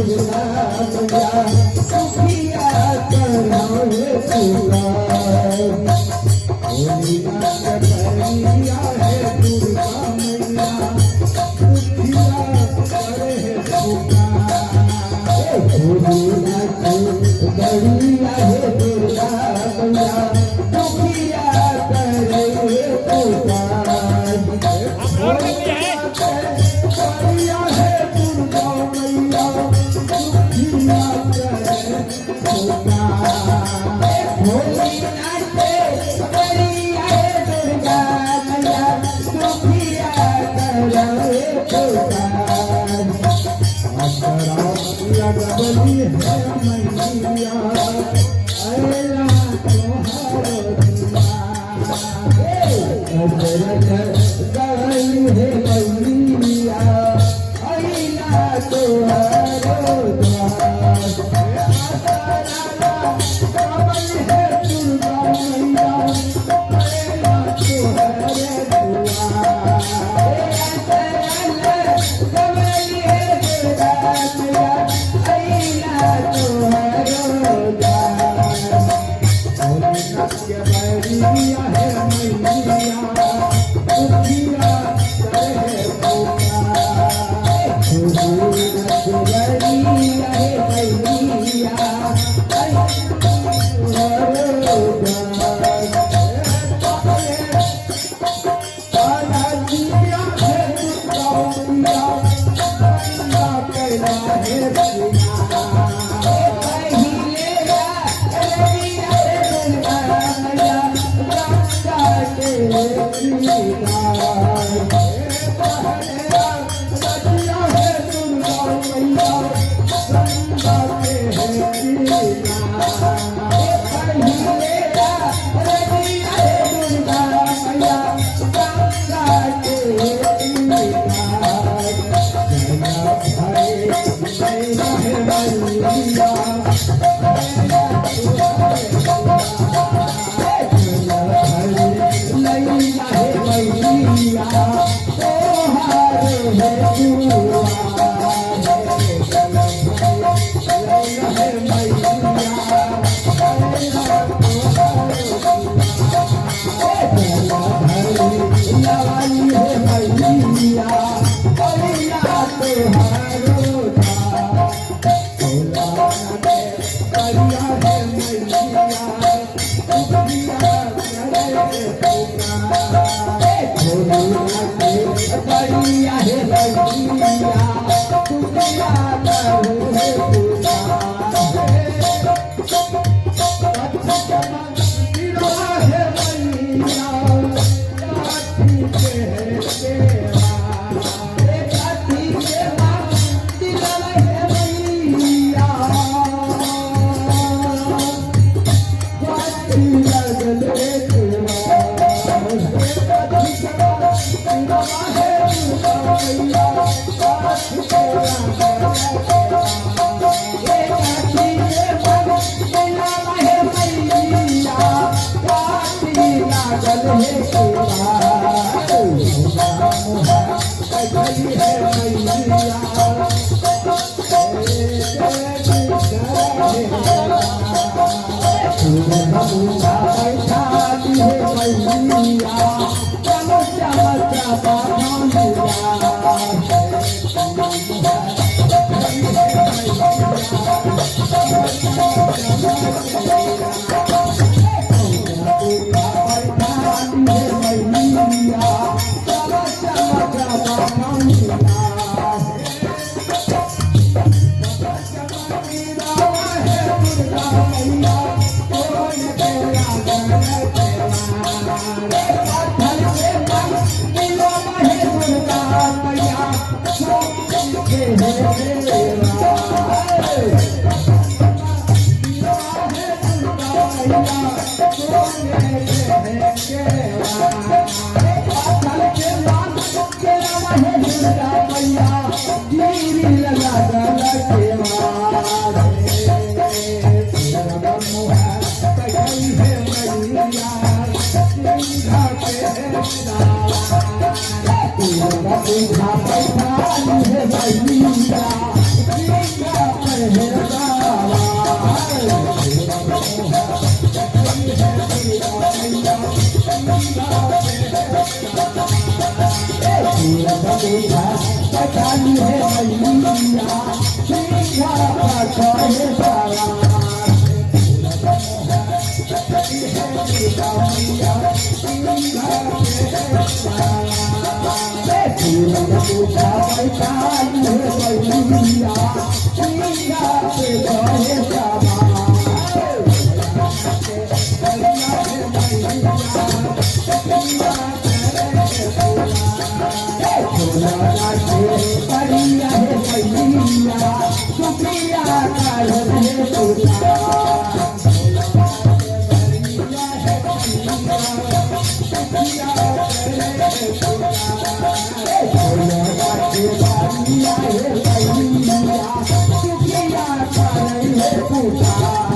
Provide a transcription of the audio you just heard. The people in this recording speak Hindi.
दुर्गा मैया सुखिया करो हे पुकार होली नाच परिया है दुर्गा मैया सुखिया करे हे पुकार होली नाच परिया है दुर्गा मैया सुखिया करे हे पुकार होली नाच परिया है दुर्गा मैया सुखिया करे पुकार होली नाच परिया है दुर्गा मैया सुखिया करे पुकार लगबली है मैया अल्लाह तोहरो गली है मैया अल्लाह तोहरो Thank you. पूछा पहचानी है मैया सीधा कहे सारा पूछा पहचानी है मैया सीधा कहे सारा शुक्रिया पूछा